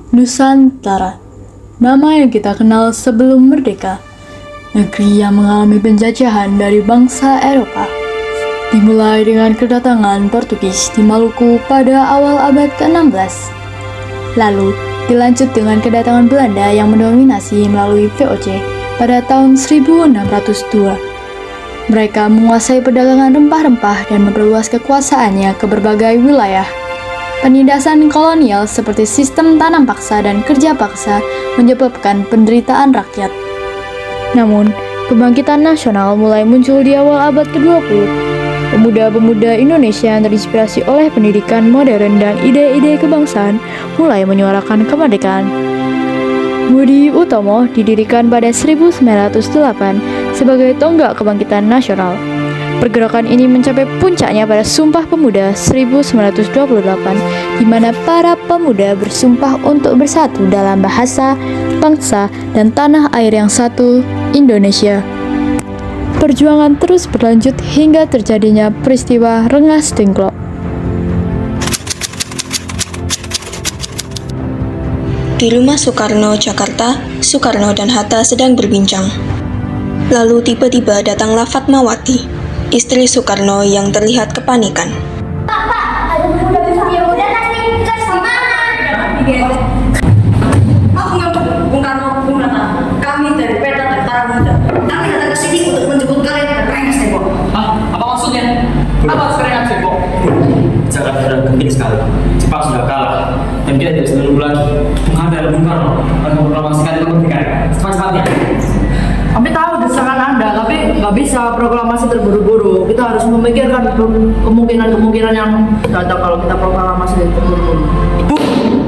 Nusantara, nama yang kita kenal sebelum merdeka, negeri yang mengalami penjajahan dari bangsa Eropa. Dimulai dengan kedatangan Portugis di Maluku pada awal abad ke-16. Lalu dilanjut dengan kedatangan Belanda yang mendominasi melalui VOC pada tahun 1602. Mereka menguasai perdagangan rempah-rempah dan memperluas kekuasaannya ke berbagai wilayah. Penindasan kolonial seperti sistem tanam paksa dan kerja paksa menyebabkan penderitaan rakyat. Namun, kebangkitan nasional mulai muncul di awal abad ke-20. Pemuda-pemuda Indonesia yang terinspirasi oleh pendidikan modern dan ide-ide kebangsaan mulai menyuarakan kemerdekaan. Budi Utomo didirikan pada 1908 sebagai tonggak kebangkitan nasional. Pergerakan ini mencapai puncaknya pada Sumpah Pemuda 1928, di mana para pemuda bersumpah untuk bersatu dalam bahasa, bangsa, dan tanah air yang satu, Indonesia. Perjuangan terus berlanjut hingga terjadinya peristiwa Rengas Dengklok. Di rumah Soekarno, Jakarta, Soekarno dan Hatta sedang berbincang. Lalu tiba-tiba datanglah Fatmawati, istri Soekarno yang terlihat kepanikan. Pak, ada pemuda besar yang udah nanti kita gimana? Maaf untuk Bung Karno, Bung Hatta. Kami dari Peta Tentara Muda. Kami datang ke sini untuk menjemput kalian ke Rengas Dengklok. Apa maksudnya? Apa sekarang Dengklok? Jangan sudah penting sekali. Jepang sudah kalah dan kita tidak bisa menunggu lagi. Menghadap Bung Karno akan memproklamasikan kemerdekaan cepat-cepatnya. Kami tahu desakan Anda, tapi nggak bisa proklamasi terburu-buru. Kita harus memikirkan kemungkinan-kemungkinan yang ada kalau kita proklamasi terburu-buru. Bu,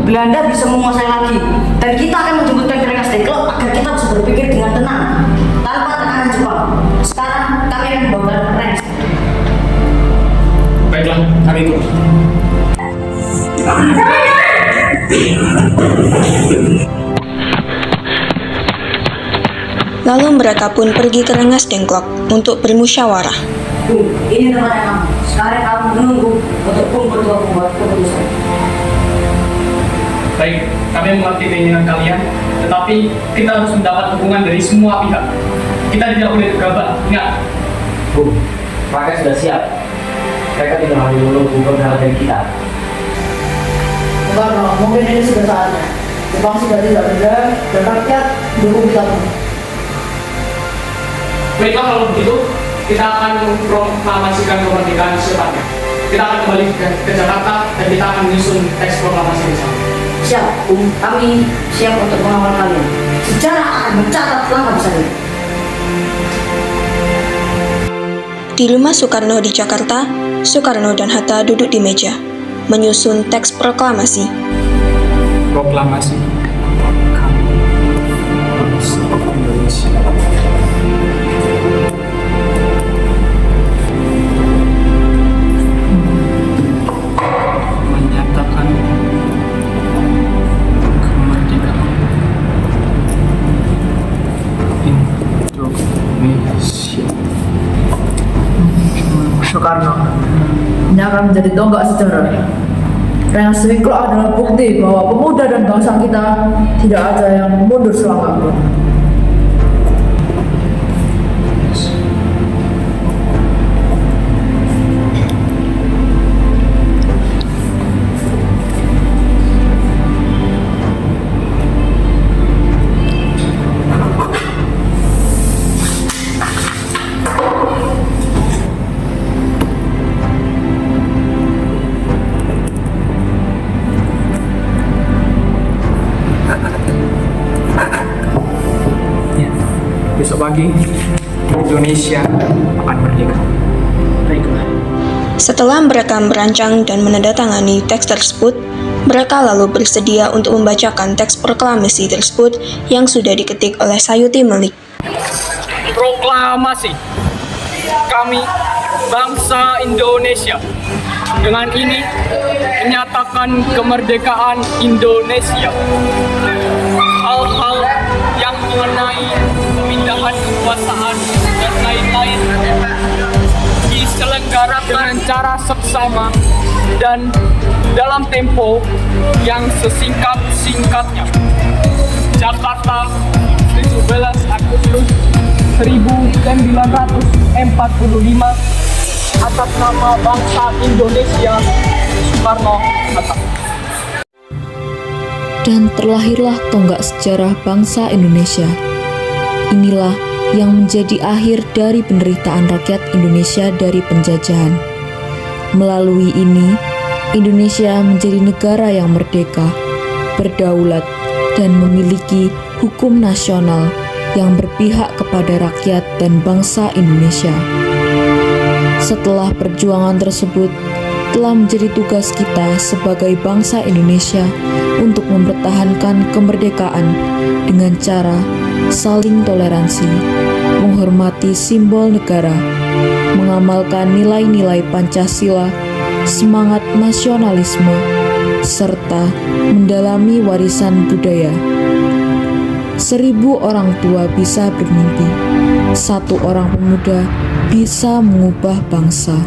Belanda bisa menguasai lagi, dan kita akan menjemputkan ke Rengas Dengklok agar kita bisa berpikir dengan tenang, tanpa tekanan Jepang. Sekarang kami akan membawa Rengas. Baiklah, kami ikut. Lalu mereka pun pergi ke Rengas Dengklok untuk bermusyawarah. Bu, ini tempatnya kamu. Sekarang kamu menunggu untuk Bung berdua membuat keputusan. Baik, kami mengerti keinginan kalian, tetapi kita harus mendapat dukungan dari semua pihak. Kita tidak boleh gegabah, ingat. Bu, rakyat sudah siap. Mereka tidak hanya menunggu kebenaran dari kita. Karena mungkin ini sudah saatnya. Jepang sudah tidak ada dan rakyat dukung kita pun. Baiklah, kalau begitu, kita akan memproklamasikan kemerdekaan secepatnya. Kita akan kembali ke Jakarta dan kita akan menyusun teks proklamasi bersama. Siap, kami siap untuk mengawal kalian. Sejarah akan mencatat langkah besar ini. Di rumah Soekarno di Jakarta, Soekarno dan Hatta duduk di meja, menyusun teks proklamasi. Proklamasi kami bangsa Indonesia. Menyatakan kemerdekaan Indonesia. Soekarno, ini akan menjadi tonggak sejarah. Rengas Dengklok adalah bukti bahwa pemuda dan bangsa kita tidak ada yang mundur selama pun. Besok pagi Indonesia akan merdeka. Baiklah. Setelah mereka merancang dan menandatangani teks tersebut, mereka lalu bersedia untuk membacakan teks proklamasi tersebut yang sudah diketik oleh Sayuti Melik. Proklamasi kami bangsa Indonesia dengan ini menyatakan kemerdekaan Indonesia. Hal-hal yang mengenai pemindahan kekuasaan dan lain-lain diselenggarakan dengan cara seksama dan dalam tempo yang sesingkat-singkatnya. Jakarta, 17 Agustus 1945, atas nama bangsa Indonesia, Soekarno-Hatta. Dan terlahirlah tonggak sejarah bangsa Indonesia. Inilah yang menjadi akhir dari penderitaan rakyat Indonesia dari penjajahan. Melalui ini, Indonesia menjadi negara yang merdeka, berdaulat, dan memiliki hukum nasional yang berpihak kepada rakyat dan bangsa Indonesia. Setelah perjuangan tersebut, telah menjadi tugas kita sebagai bangsa Indonesia untuk mempertahankan kemerdekaan dengan cara saling toleransi, menghormati simbol negara, mengamalkan nilai-nilai Pancasila, semangat nasionalisme, serta mendalami warisan budaya. 1000 orang tua bisa bermimpi, 1 orang pemuda bisa mengubah bangsa.